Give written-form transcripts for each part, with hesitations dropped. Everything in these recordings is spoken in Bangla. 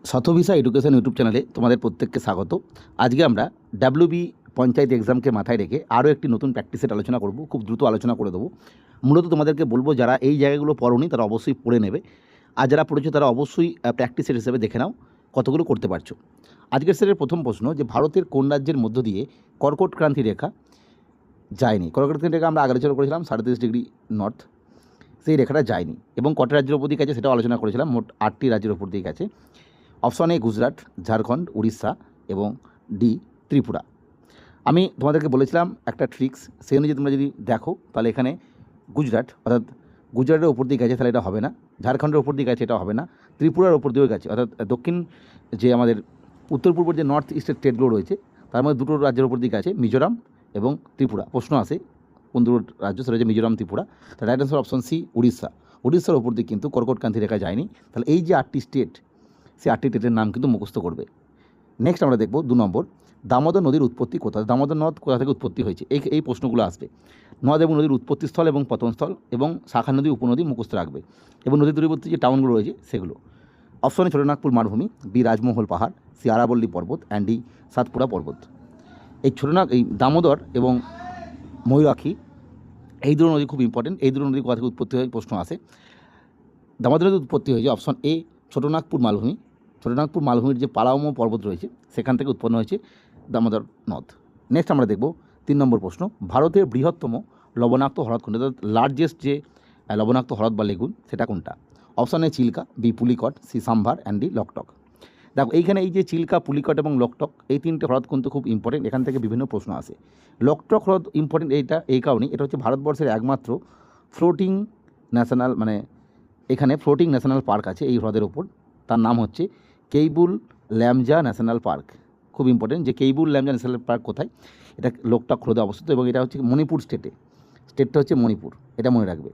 শতভিসা এডুকেশন ইউটিউব চ্যানেলে তোমাদের প্রত্যেককে স্বাগত। আজকে আমরা ডাব্লিউবি পঞ্চায়েত এক্সামকে মাথায় রেখে আরও একটি নতুন প্র্যাকটিস সেট আলোচনা করব। খুব দ্রুত আলোচনা করে দেবো। মূলত তোমাদেরকে বলবো যারা এই জায়গাগুলো পড়োনি তারা অবশ্যই পড়ে নেবে, আর যারা পড়েছো তারা অবশ্যই প্র্যাকটিস সেট হিসেবে দেখে নাও কতগুলো করতে পারছো। আজকের সেটের প্রথম প্রশ্ন, যে ভারতের কোন রাজ্যের মধ্য দিয়ে কর্কট ক্রান্তি রেখা যায়নি? কর্কট ক্রান্তি রেখা আমরা আগে আলোচনা করেছিলাম 37° নর্থ, সেই রেখাটা যায়নি। এবং কটা রাজ্যের ওপর দিয়ে গেছে সেটাও আলোচনা করেছিলাম, মোট 8টি রাজ্যের ওপর দিয়ে গেছে। অপশন এ গুজরাট, ঝাড়খণ্ড, উড়িষ্যা এবং ডি ত্রিপুরা। আমি তোমাদেরকে বলেছিলাম একটা ট্রিক্স, সেই অনুযায়ী তোমরা যদি দেখো তাহলে এখানে গুজরাট অর্থাৎ গুজরাটের ওপর দিয়ে গেছে, তাহলে এটা হবে না। ঝাড়খণ্ডের ওপর দিয়ে গেছে, এটা হবে না। ত্রিপুরার ওপর দিয়েও গেছে, অর্থাৎ দক্ষিণ যে আমাদের উত্তর পূর্ব যে নর্থ ইস্টের স্টেটগুলো রয়েছে তার মধ্যে দুটো রাজ্যের ওপর দিয়ে গেছে, মিজোরাম এবং ত্রিপুরা। প্রশ্ন আসে কোন দুটো রাজ্য, সেটা হচ্ছে মিজোরাম, ত্রিপুরা। তার right answer option C Orissa. উড়িষ্যার ওপর দিয়ে কিন্তু কর্কট ক্রান্তি রেখা যায়নি। তাহলে এই যে 8টি স্টেট, সেই 8টি স্টেটের নাম কিন্তু মুখস্থ করবে। নেক্সট আমরা দেখব 2 নম্বর, দামোদর নদীর উৎপত্তি কোথায়? দামোদর নদ কোথা থেকে উৎপত্তি হয়েছে? এই প্রশ্নগুলো আসবে। নদ এবং নদীর উৎপত্তিস্থল এবং পতনস্থল এবং শাখা নদী উপনদী মুখস্থ রাখবে, এবং নদী দূরবর্তী যে টাউনগুলো রয়েছে সেগুলো। অপশনে ছোটনাগপুর মালভূমি, বি রাজমহল পাহাড়, সি আরাবল্লী পর্বত অ্যান্ড ডি সাতপুরা পর্বত। এই দামোদর এবং ময়ূরাক্ষী, এই দুটো নদী খুব ইম্পর্টেন্ট। এই দুটো নদী কোথা থেকে উৎপত্তি হয় প্রশ্ন আসে। দামোদর নদীর উৎপত্তি হয়েছে অপশন এ ছোটনাগপুর মালভূমি। ছোটনাগপুর মালভূমির যে পালাউম পর্বত রয়েছে সেখান থেকে উৎপন্ন হয়েছে দামোদর নদ। নেক্সট আমরা দেখব 3 নম্বর প্রশ্ন, ভারতের বৃহত্তম লবণাক্ত হ্রদ কোনটা? অর্থাৎ লার্জেস্ট যে লবণাক্ত হ্রদ বা লেগুন, সেটা কোনটা? Option A Chilka, B Pulicat, C Sambhar and D Loktak. দেখো এইখানে এই যে চিল্কা, পুলিকট এবং লকটক, এই 3টে হ্রদ কিন্তু খুব ইম্পর্টেন্ট। এখান থেকে বিভিন্ন প্রশ্ন আসে। লকটক হ্রদ ইম্পর্টেন্ট এই কারণেই, এটা হচ্ছে ভারতবর্ষের একমাত্র ফ্লোটিং ন্যাশনাল, মানে এখানে ফ্লোটিং ন্যাশনাল পার্ক আছে এই হ্রদের ওপর। তার নাম হচ্ছে কেইবুল ল্যামজা ন্যাশনাল পার্ক। খুব ইম্পর্টেন্ট যে কেইবুল ল্যামজা ন্যাশনাল পার্ক কোথায়? এটা লোকটক হ্রদে অবস্থিত, এবং এটা হচ্ছে মণিপুর স্টেটটা হচ্ছে মণিপুর, এটা মনে রাখবে।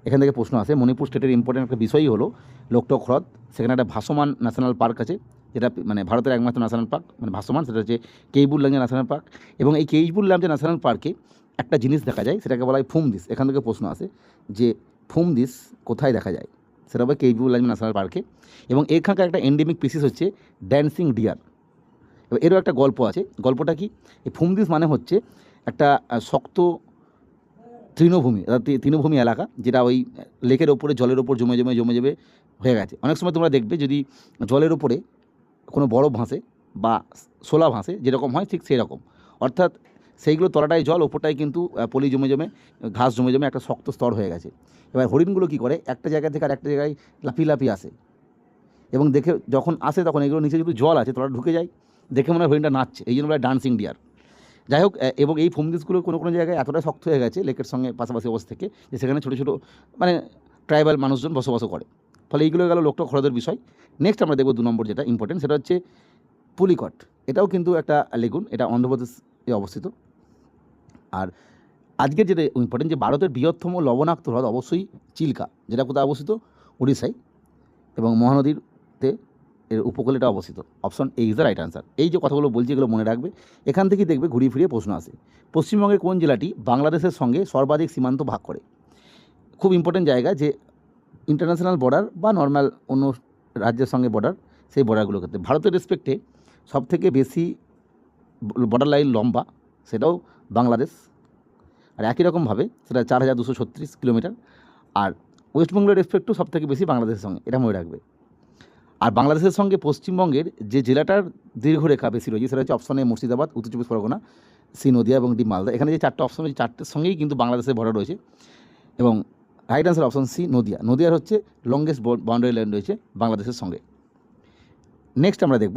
এখান থেকে প্রশ্ন আসে। মণিপুর স্টেটের ইম্পর্টেন্ট একটা বিষয়ই হলো লোকটক হ্রদ। সেখানে একটা ভাসমান ন্যাশনাল পার্ক আছে, যেটা মানে ভারতের একমাত্র ন্যাশনাল পার্ক, মানে ভাসমান, সেটা হচ্ছে কেইবুল ল্যামজা ন্যাশনাল পার্ক। এবং এই কেইবুল ল্যামজা ন্যাশনাল পার্কে একটা জিনিস দেখা যায়, সেটাকে বলা হয় ফুমদিস। এখান থেকে প্রশ্ন আসে যে ফুমদিস কোথায় দেখা যায়? সেটা হবে কেইবুল ল্যামজা ন্যাশনাল পার্কে। এবং এখানকার একটা এন্ডেমিক স্পিসিস হচ্ছে ড্যান্সিং ডিয়ার। এবার এরও একটা গল্প আছে। গল্পটা কি? এই ফুমদিস মানে হচ্ছে একটা শক্ত তৃণভূমি, অর্থাৎ তৃণভূমি এলাকা, যেটা ওই লেকের ওপরে জলের ওপর জমে হয়ে গেছে। অনেক সময় তোমরা দেখবে যদি জলের ওপরে কোনো বরফ ভাসে বা শোলা ভাসে, যেরকম হয় ঠিক সেই রকম। অর্থাৎ সেইগুলো তলাটায় জল, ওপরটায় কিন্তু পলি জমে ঘাস জমে একটা শক্ত স্তর হয়ে গেছে। এবার হরিণগুলো কী করে, একটা জায়গা থেকে আর একটা জায়গায় লাফিয়ে আসে, এবং দেখে যখন আসে তখন এগুলো নিচে যেহেতু জল আছে তলাটা ঢুকে যায়, দেখে মনে হয় হরিণটা নাচছে, এই জন্য বলে ডান্সিং ডিয়ার। যাই হোক, এবং এই ফুমদিসগুলো কোনো জায়গায় এতটা শক্ত হয়ে গেছে লেকের সঙ্গে পাশাপাশি অবস্থা থেকে, যে সেখানে ছোটো মানে ট্রাইবাল মানুষজন বসবাস করে। ফলে এইগুলো গেল লোকটক হ্রদের বিষয়। নেক্সট আমরা দেখব 2 নম্বর যেটা ইম্পর্টেন্ট, সেটা হচ্ছে পুলিকট। এটাও কিন্তু একটা লেগুন, এটা অন্ধ্রপ্রদেশে অবস্থিত। আর আজকের যেটা ইম্পর্টেন্ট, যে ভারতের বৃহত্তম লবণাক্ত হ্রদ অবশ্যই চিল্কা, যেটা কোথায় অবস্থিত? উড়িষ্যায়, এবং মহানদীতে এর উপকূলে এটা অবস্থিত। Option A is the right answer. এই যে কথাগুলো বলছি এগুলো মনে রাখবে। এখান থেকেই দেখবে ঘুরিয়ে ফিরিয়ে প্রশ্ন আসে। পশ্চিমবঙ্গের কোন জেলাটি বাংলাদেশের সঙ্গে সর্বাধিক সীমান্ত ভাগ করে? খুব ইম্পর্টেন্ট জায়গা, যে ইন্টারন্যাশনাল বর্ডার বা নর্মাল অন্য রাজ্যের সঙ্গে বর্ডার, সেই বর্ডারগুলো ক্ষেত্রে ভারতের রেসপেক্টে সবথেকে বেশি বর্ডার লাইন লম্বা, সেটাও বাংলাদেশ। আর একই রকমভাবে সেটা 4236 কিলোমিটার। আর ওয়েস্টবেঙ্গলের রেসপেক্টও সবথেকে বেশি বাংলাদেশের সঙ্গে, এটা মনে রাখবে। আর বাংলাদেশের সঙ্গে পশ্চিমবঙ্গের যে জেলাটার দীর্ঘরেখা বেশি রয়েছে, সেটা হচ্ছে অপশন এ মুর্শিদাবাদ, উত্তর চব্বিশ পরগনা, সি নদিয়া এবং ডি মালদা। এখানে যে 4টে অপশন রয়েছে, 4টের সঙ্গেই কিন্তু বাংলাদেশের বর্ডার রয়েছে। এবং right answer option C Nadia. নদিয়ার হচ্ছে লংগেস্ট বাউন্ডারি লাইন রয়েছে বাংলাদেশের সঙ্গে। নেক্সট আমরা দেখব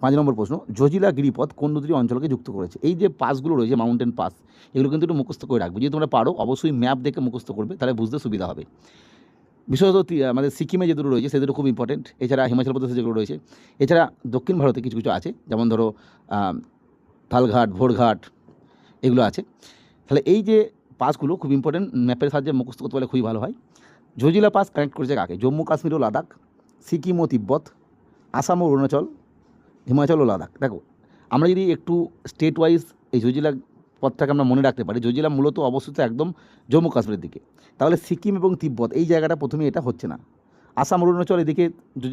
5 নম্বর প্রশ্ন, জজিলা গিরিপথ কোন নদীর অঞ্চলকে যুক্ত করেছে? এই যে পাসগুলো রয়েছে, মাউন্টেন পাস, এগুলো কিন্তু একটু মুখস্থ করে রাখবে। যদি তোমরা পারো অবশ্যই ম্যাপ দেখে মুখস্থ করবে, তাহলে বুঝতে সুবিধা হবে। বিশেষত আমাদের সিকিমে যে দুটো রয়েছে সে দুটো খুব ইম্পর্টেন্ট। এছাড়া হিমাচল প্রদেশে যেগুলো রয়েছে, এছাড়া দক্ষিণ ভারতে কিছু আছে, যেমন ধরো তালঘাট, ভোরঘাট, এগুলো আছে। তাহলে এই যে পাসগুলো খুব ইম্পর্টেন্ট, ম্যাপের সাহায্যে মুখস্থ করতে পারলে খুবই ভালো হয়। জজিলা পাস কানেক্ট করেছে কাকে? জম্মু কাশ্মীর ও লাদাখ, সিকিম ও তিব্বত, আসাম ও অরুণাচল, হিমাচল ও লাদাখ। দেখো আমরা যদি একটু স্টেট ওয়াইজ এই জজিলা পথটাকে আমরা মনে রাখতে পারি, জজিলা মূলত অবস্থিত একদম জম্মু কাশ্মীরের দিকে, তাহলে সিকিম এবং তিব্বত এই জায়গাটা প্রথমে এটা হচ্ছে না। আসাম অরুণাচল এদিকে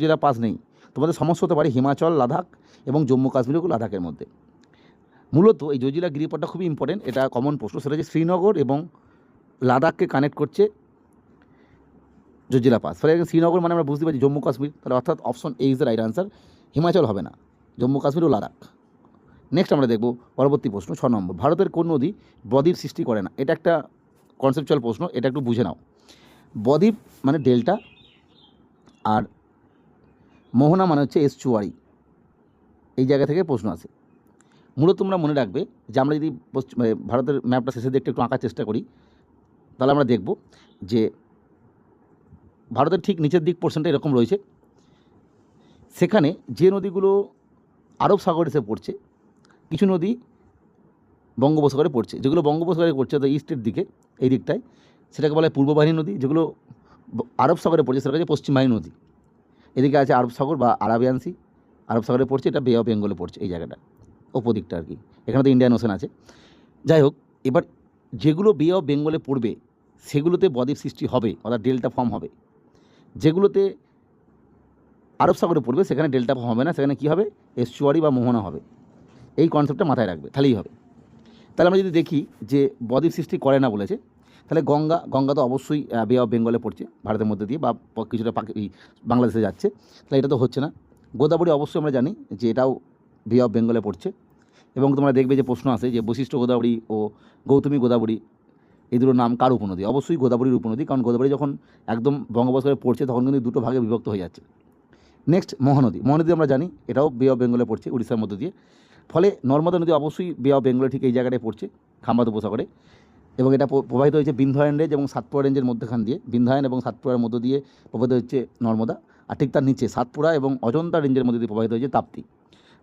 জেলা পাস নেই, তোমাদের সমস্যা হতে পারে হিমাচল, লাদাখ এবং জম্মু কাশ্মীর ও লাদাখের মধ্যে। মূলত এই জজিলা গিরিপথটা খুবই ইম্পর্টেন্ট, এটা কমন প্রশ্ন। সেটা হচ্ছে শ্রীনগর এবং লাদাখকে কানেক্ট করছে জজিলা পাস। ফলে শ্রীনগর মানে আমরা বুঝতে পারছি জম্মু কাশ্মীর, তাহলে অর্থাৎ option A is the right answer. Himachal হবে না, জম্মু কাশ্মীর ও লাদাখ। নেক্সট আমরা দেখব পরবর্তী প্রশ্ন 6 নম্বর, ভারতের কোন নদী বদ্বীপ সৃষ্টি করে না? এটা একটা কনসেপচুয়াল প্রশ্ন, এটা একটু বুঝে নাও। বদ্বীপ মানে ডেল্টা, আর মোহনা মানে হচ্ছে এস্টুয়ারি। এই জায়গা থেকে প্রশ্ন আসে। মূলত তোমরা মনে রাখবে যে আমরা যদি ভারতের ম্যাপটা শেষের দিকটা একটু আঁকার চেষ্টা করি, তাহলে আমরা দেখব যে ভারতের ঠিক নিচের দিক পোর্শনটা এরকম রয়েছে। সেখানে যে নদীগুলো আরব সাগর এসে পড়ছে, কিছু নদী বঙ্গোপসাগরে পড়ছে। যেগুলো বঙ্গোপসাগরে পড়ছে তো ইস্টের দিকে, এই দিকটায়, সেটাকে বলা হয় পূর্ব বাহিনী নদী। যেগুলো আরব সাগরে পড়ছে সেটা হচ্ছে পশ্চিম বাহিনী নদী। এদিকে আছে আরব সাগর বা আরাবিয়ান সি, আরব সাগরে পড়ছে, এটা বে অফ বেঙ্গলে পড়ছে এই জায়গাটা, ওপর দিকটা আর কি। এখানে তো ইন্ডিয়ান ওশান আছে। যাই হোক, এবার যেগুলো বে অফ বেঙ্গলে পড়বে সেগুলোতে বদ্বীপ সৃষ্টি হবে, অর্থাৎ ডেল্টা ফর্ম হবে। যেগুলোতে আরব সাগরে পড়বে সেখানে ডেল্টা ফর্ম হবে না, সেখানে কী হবে, এস্টুয়ারি বা মোহনা হবে। এই কনসেপ্টটা মাথায় রাখবে, তাহলেই হবে। তাহলে আমরা যদি দেখি যে বদ্বীপ সৃষ্টি করে না বলেছে, তাহলে গঙ্গা তো অবশ্যই বে অফ বেঙ্গলে পড়ছে ভারতের মধ্যে দিয়ে, বা কিছুটা বাংলাদেশে যাচ্ছে, তাহলে এটা তো হচ্ছে না। গোদাবরী অবশ্যই আমরা জানি যে এটাও বে অফ বেঙ্গলে পড়ছে। এবং তোমরা দেখবে যে প্রশ্ন আসে যে বশিষ্ঠ গোদাবরী ও গৌতমী গোদাবরী এই দুটো নাম কার উপনদী? অবশ্যই গোদাবরীর উপনদী, কারণ গোদাবরী যখন একদম বঙ্গোপসাগরে পড়ছে তখন কিন্তু দুটো ভাগে বিভক্ত হয়ে যাচ্ছে। নেক্সট মহানদী, মহানদী আমরা জানি এটাও বে অফ বেঙ্গলে পড়ছে উড়িষ্যার মধ্য দিয়ে। ফলে নর্মদা নদী অবশ্যই বে অফ বেঙ্গলে ঠিক এই জায়গাটায় পড়ছে, খাম্বাদ উপসাগরে। এবং এটা প্রবাহিত হয়েছে বিন্ধ্যায়ন রেঞ্জ এবং সাতপুরা রেঞ্জের মধ্যখান দিয়ে, বিন্ধ্যায়ন এবং সাতপুরার মধ্য দিয়ে প্রবাহিত হচ্ছে নর্মদা। আর ঠিক তার নিচে সাতপুরা এবং অজন্তা রেঞ্জের মধ্যে দিয়ে প্রবাহিত হয়েছে তাপ্তি।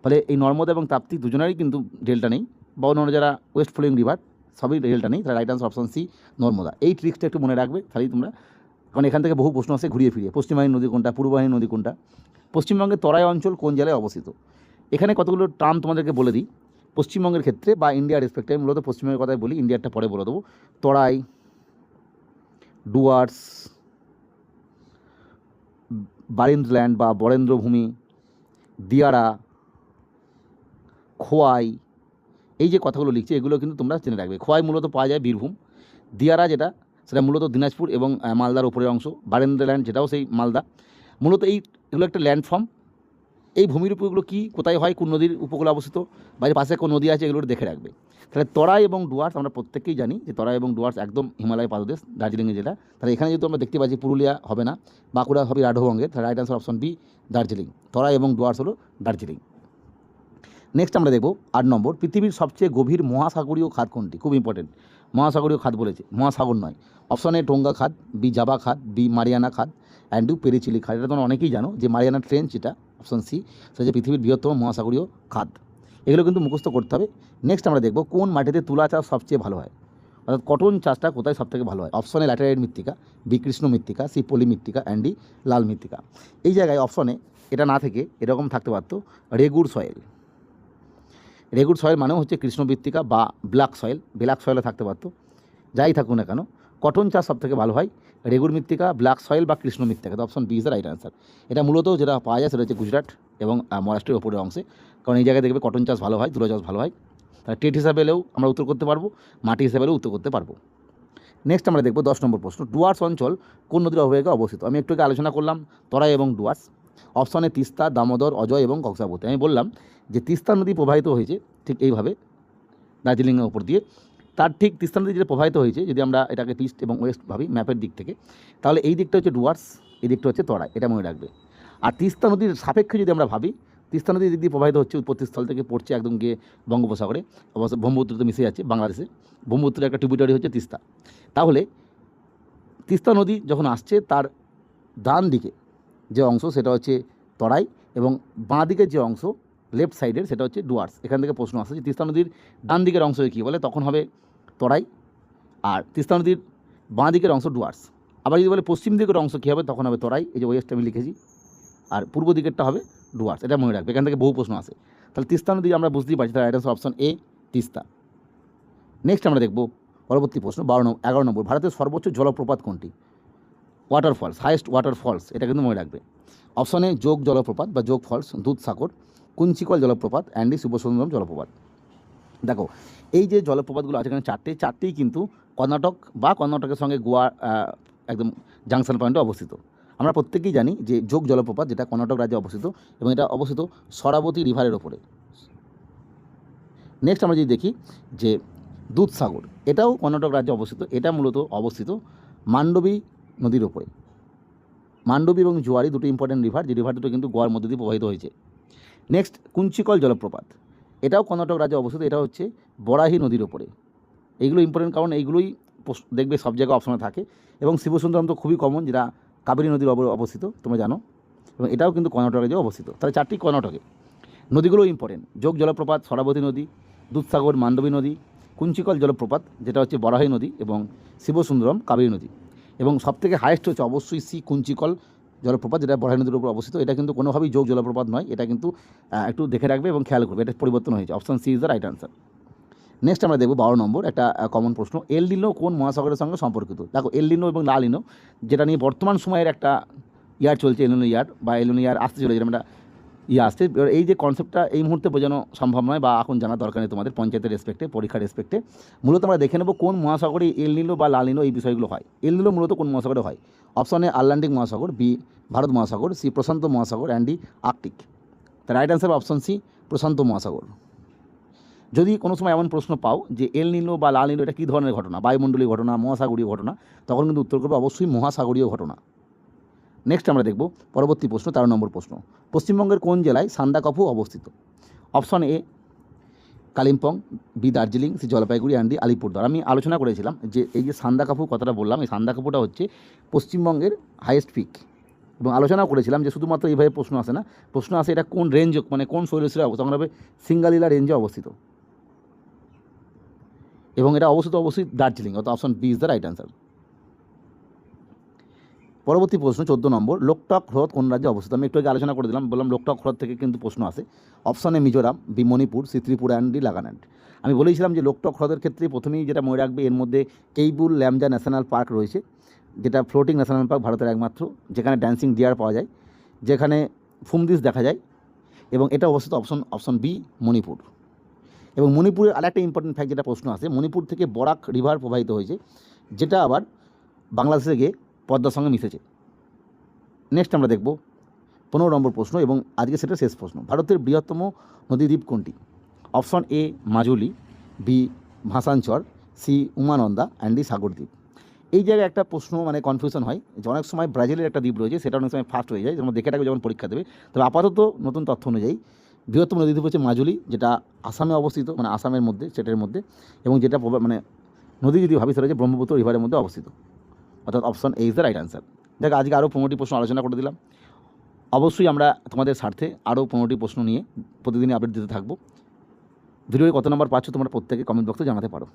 ফলে এই নর্মদা এবং তাপ্তি দুজনেরই কিন্তু ডেল্টা নেই, বা অন্যান্য যারা ওয়েস্ট ফ্লোয়িং রিভার সবই ডেল্টা নেই, তাহলে right answer option C Narmada. এই ট্রিক্সটা একটু মনে রাখবে, তাহলেই তোমরা, কারণ এখান থেকে বহু প্রশ্ন আসে ঘুরিয়ে ফিরিয়ে। পশ্চিমবাহিনী নদী কোনটা, পূর্ববাহিনী নদী কোনটা, পশ্চিমবঙ্গের তরাই অঞ্চল কোন জেলায় অবস্থিত? এখানে কতগুলো টার্ম তোমাদেরকে বলে দিই পশ্চিমবঙ্গের ক্ষেত্রে বা ইন্ডিয়ার রেসপেক্টে। মূলত পশ্চিমবঙ্গের কথাই বলি, ইন্ডিয়ারটা পরে বলে দেবো। তরাই, ডুয়ার্স, বারিন্দ্রল্যান্ড বা বরেন্দ্রভূমি, দিয়ারা, খোয়াই, এই যে কথাগুলো লিখছি এগুলো কিন্তু তোমরা জেনে রাখবে। খোয়াই মূলত পাওয়া যায় বীরভূম, দিয়ারা যেটা সেটা মূলত দিনাজপুর এবং মালদার উপরের অংশ, বারেন্দ্রল্যান্ড যেটাও সেই মালদা। মূলত এগুলো একটা ল্যান্ডফর্ম। এই ভূমির উপরগুলো কী, কোথায় হয়, কোন নদীর উপকূলে অবস্থিত, বাইরে পাশে কোন নদী আছে, এগুলো দেখে রাখবে। তাহলে তরাই এবং ডুয়ার্স আমরা প্রত্যেকেই জানি যে তরাই এবং ডুয়ার্স একদম হিমালয় পাদদেশ, দার্জিলিংয়ে যেটা। তাহলে এখানে যেহেতু আমরা দেখতে পাচ্ছি পুরুলিয়া হবে না, বাঁকুড়া হবে রাঢ়বঙ্গের, তাহলে right answer option B Darjeeling. Terai এবং ডুয়ার্স হলো দার্জিলিং। নেক্সট আমরা দেখব 8 নম্বর, পৃথিবীর সবচেয়ে গভীর মহাসাগরীয় খাদ কোনটি? খুব ইম্পর্টেন্ট, মহাসাগরীয় খাদ বলেছে, মহাসাগর নয়। অপশন এ টোঙ্গা খাদ, বি জাভা খাদ, বি মারিয়ানা খাদ, অ্যান্ড ডু পেরিচিলি খাদ। এটা তোমরা অনেকেই জানো যে মারিয়ানা ট্রেঞ্চ, যেটা অপশন সি, সেটা যে পৃথিবীর বৃহত্তম মহাসাগরীয় খাদ। এগুলো কিন্তু মুখস্থ করতে হবে। নেক্সট আমরা দেখব কোন মাটিতে তুলা চাষ সবচেয়ে ভালো হয়, অর্থাৎ কটন চাষটা কোথায় সবথেকে ভালো হয়? অপশনে ল্যাটেরাইট মৃত্তিকা, বি কৃষ্ণ মৃত্তিকা, সি পলি মৃত্তিকা, অ্যান্ড ডি লাল মৃত্তিকা। এই জায়গায় অপশনে এটা না থেকে এরকম থাকতে পারতো রেগুর সয়েল। রেগুর সয়েল মানেও হচ্ছে কৃষ্ণ মৃত্তিকা বা ব্ল্যাক সয়েল, ব্ল্যাক সয়েলে থাকতে পারতো। যাই থাকুক না কেন, কটন চাষ সবথেকে ভালো হয় রেগুর মৃত্তিকা, ব্ল্যাক সয়েল বা কৃষ্ণ মৃত্তিকা। তো option B is the right answer. এটা মূলত যেটা পাওয়া যায় সেটা হচ্ছে গুজরাট এবং মহারাষ্ট্রের ওপরের অংশে, কারণ এই জায়গায় দেখবে কটন চাষ ভালো হয়, তুলা চাষ ভালো হয়। তাহলে টেট হিসাবেও আমরা উত্তর করতে পারবো, মাটি হিসাবেও উত্তর করতে পারবো। নেক্সট আমরা দেখব 10 নম্বর প্রশ্ন, ডুয়ার্স অঞ্চল কোন নদীর অববাহিকায় অবস্থিত? আমি একটু আগে আলোচনা করলাম তরাই এবং ডুয়ার্স। অপশনে তিস্তা, দামোদর, অজয় এবং কংসাবতী। আমি বললাম যে তিস্তা নদী প্রবাহিত হয়েছে ঠিক এইভাবে দার্জিলিংয়ের উপর দিয়ে। তার ঠিক তিস্তা নদী যেটা প্রবাহিত হয়েছে, যদি আমরা এটাকে ইস্ট এবং ওয়েস্ট ভাবি ম্যাপের দিক থেকে, তাহলে এই দিকটা হচ্ছে ডুয়ার্স, এই দিকটা হচ্ছে তরাই, এটা মনে রাখবে। আর তিস্তা নদীর সাপেক্ষে যদি আমরা ভাবি, তিস্তা নদী দিক দিয়ে প্রবাহিত হচ্ছে, উৎপত্তিস্থল থেকে পড়ছে একদম গিয়ে বঙ্গোপসাগরে, অবশ্য ব্রহ্মপুত্রতে মিশে যাচ্ছে বাংলাদেশে। ব্রহ্মপুত্রের একটা ট্রিবিউটারি হচ্ছে তিস্তা। তাহলে তিস্তা নদী যখন আসছে তার ডান দিকে যে অংশ সেটা হচ্ছে তরাই, এবং বাঁ দিকের যে অংশ লেফট সাইডের সেটা হচ্ছে ডুয়ার্স। এখান থেকে প্রশ্ন আসছে যে তিস্তা নদীর ডান দিকের অংশকে কী বলে, তখন হবে তরাই, আর তিস্তা নদীর বাঁ দিকের অংশ ডুয়ার্স। আবার যদি বলে পশ্চিম দিকের অংশ কী হবে, তখন হবে তরাই, এই যে ওয়েস্ট আমি লিখেছি, আর পূর্ব দিকেরটা হবে ডুয়ার্স। এটা মনে রাখবে, এখান থেকে বহু প্রশ্ন আসে। তাহলে তিস্তা নদী আমরা বুঝতেই পারছি, তাহলে right answer option A Teesta. Next আমরা দেখব পরবর্তী প্রশ্ন 11 নম্বর, ভারতের সর্বোচ্চ জলপ্রপাত কোনটি? ওয়াটারফলস, হাইয়েস্ট ওয়াটারফলস, এটা কিন্তু মনে রাখবে। অপশনে যোগ জলপ্রপাত বা যোগ ফলস, দুধসাগর, কুঞ্চিকল জলপ্রপাত, অ্যান্ডি শুভসুন্দরম জলপ্রপাত। দেখো এই যে জলপ্রপাতগুলো আছে এখানে চারটেই কিন্তু কর্ণাটক বা কর্ণাটকের সঙ্গে গোয়া একদম জাংশন পয়েন্টে অবস্থিত। আমরা প্রত্যেকেই জানি যে যোগ জলপ্রপাত যেটা কর্ণাটক রাজ্যে অবস্থিত এবং এটা অবস্থিত শরাবতী রিভারের ওপরে। নেক্সট আমরা যদি দেখি যে দুধসাগর, এটাও কর্ণাটক রাজ্যে অবস্থিত, এটা মূলত অবস্থিত মান্ডবী নদীর ওপরে। মান্ডবী এবং জোয়ারি দুটো ইম্পর্টেন্ট রিভার, যে রিভার দুটো কিন্তু গোয়ার মধ্যে দিয়ে প্রবাহিত হয়েছে। নেক্সট কুঞ্চিকল জলপ্রপাত, এটাও কর্ণাটক রাজ্যে অবস্থিত, এটা হচ্ছে বরাহি নদীর ওপরে। এইগুলো ইম্পর্টেন্ট কারণ এইগুলোই দেখবে সব জায়গায় অপশনে থাকে। এবং শিবসুন্দরম তো খুবই কমন, যেটা কাবেরী নদীর অবস্থিত, তোমরা জানো, এবং এটাও কিন্তু কর্ণাটক রাজ্যে অবস্থিত। তাহলে চারটি কর্ণাটকে। নদীগুলো ইম্পর্টেন্ট, যোগ জলপ্রপাত শরাবতী নদী, দুধসাগর মান্ডবী নদী, কুঞ্চিকল জলপ্রপাত যেটা হচ্ছে বরাহি নদী, এবং শিবসুন্দরম কাবেরী নদী। এবং সবথেকে হাইয়েস্ট হচ্ছে অবশ্যই কুঞ্চিকল জলপ্রপাত, যেটা বরাহি নদীর উপর অবস্থিত। এটা কিন্তু কোনোভাবেই যোগ জলপ্রপাত নয়, এটা কিন্তু একটু দেখে রাখবে এবং খেয়াল করবে, এটা পরিবর্তন হয়েছে। Option C is the right answer. Next আমরা দেখব 12 নম্বর একটা কমন প্রশ্ন, এল নিনো কোন মহাসাগরের সঙ্গে সম্পর্কিত? দেখো এল নিনো এবং লা নিনো যেটা নিয়ে বর্তমান সময়ের একটা ইয়ার চলছে, এল নিনো ইয়ার বা এল নিনো ইয়ার আসতে চলে, যেটা আমরা আসছে। এই যে কনসেপ্টটা এই মুহূর্তে বোঝানো সম্ভব নয় বা এখন জানা দরকার নেই তোমাদের পঞ্চায়েতের রেসপেক্টে, পরীক্ষার রেসপেক্টে। মূলত আমরা দেখে নেব কোন মহাসাগরে এল নিনো বা লা নিনো এই বিষয়গুলো হয়। এল নিনো মূলত কোন মহাসাগরে হয়? অপশন এ আটলান্টিক মহাসাগর, বি ভারত মহাসাগর, সি প্রশান্ত মহাসাগর, and D Arctic. The right answer option C প্রশান্ত মহাসাগর। যদি কোনো সময় এমন প্রশ্ন পাও যে এল নিনো বা লা নিনো এটা কী ধরনের ঘটনা, বায়ুমণ্ডলীয় ঘটনা, মহাসাগরীয় ঘটনা, তখন কিন্তু উত্তর করবে অবশ্যই মহাসাগরীয় ঘটনা। নেক্সট আমরা দেখব পরবর্তী প্রশ্ন, 13 নম্বর প্রশ্ন, পশ্চিমবঙ্গের কোন জেলায় সান্দাকফু অবস্থিত? Option A Kalimpong, B Darjeeling, C Jalpaiguri, and D Alipurduar. আমি আলোচনা করেছিলাম যে এই যে সান্দাকফু কথাটা বললাম, এই সান্দাকফুটা হচ্ছে পশ্চিমবঙ্গের হাইয়েস্ট পিক, এবং আলোচনা করেছিলাম যে শুধুমাত্র এইভাবে প্রশ্ন আসে না, প্রশ্ন আসে এটা কোন রেঞ্জ, মানে কোন শৈলশিরা অবস্থিত, তখন হবে সিঙ্গালীলা রেঞ্জে অবস্থিত, এবং এটা অবশ্যই দার্জিলিং, অর্থাৎ option B is the right answer. পরবর্তী প্রশ্ন 14 নম্বর, লোকটক হ্রদ কোন রাজ্যে অবস্থিত? আমি একটু আগে আলোচনা করে দিলাম, বললাম লোকটক হ্রদ থেকে কিন্তু প্রশ্ন আসে। Option A Mizoram, B Manipur, C Tripura, and D Nagaland. আমি বলেছিলাম যে লোকটক হ্রদের ক্ষেত্রে প্রথমেই যেটা মনে রাখবে, এর মধ্যে কেইবুল ল্যামজা ন্যাশনাল পার্ক রয়েছে, যেটা ফ্লোটিং ন্যাশনাল পার্ক, ভারতের একমাত্র, যেখানে ড্যান্সিং ডিয়ার পাওয়া যায়, যেখানে ফুমদিস দেখা যায়, এবং এটা অবস্থিত অপশন বি মণিপুর। এবং মণিপুরের আরেকটা ইম্পর্টেন্ট ফ্যাক্ট যেটা প্রশ্ন আসে, মণিপুর থেকে বরাক রিভার প্রবাহিত হয়েছে, যেটা আবার বাংলাদেশে গিয়ে পদ্মার সঙ্গে মিশেছে। নেক্সট আমরা দেখব 15 নম্বর প্রশ্ন, এবং আজকে সেটা শেষ প্রশ্ন, ভারতের বৃহত্তম নদীদ্বীপ কোনটি? Option A Majuli, B Bhasanchar, C Umananda, and D Sagardwip. এই জায়গায় একটা প্রশ্ন মানে কনফিউশন হয় যে অনেক সময় ব্রাজিলের একটা দ্বীপ রয়েছে, সেটা অনেক সময় ফার্স্ট হয়ে যায়, যেমন দেখে রাখবে যখন পরীক্ষা দেবে। তবে আপাতত নতুন তথ্য অনুযায়ী বৃহত্তম নদীদ্বীপ হচ্ছে মাজুলি, যেটা আসামে অবস্থিত, মানে আসামের মধ্যে, স্টেটের মধ্যে, এবং যেটা মানে নদী যদি ভাবি সেটা হচ্ছে ব্রহ্মপুত্র রিভারের মধ্যে অবস্থিত, অর্থাৎ option A is the right answer. দেখ আজকে আরও 15টি প্রশ্ন আলোচনা করে দিলাম। অবশ্যই আমরা তোমাদের স্বার্থে আরও 15টি প্রশ্ন নিয়ে প্রতিদিনই আপডেট দিতে থাকবো। ভিডিওয় কত নম্বর পাচ্ছ তোমরা প্রত্যেকে কমেন্ট বক্সে জানাতে পারো।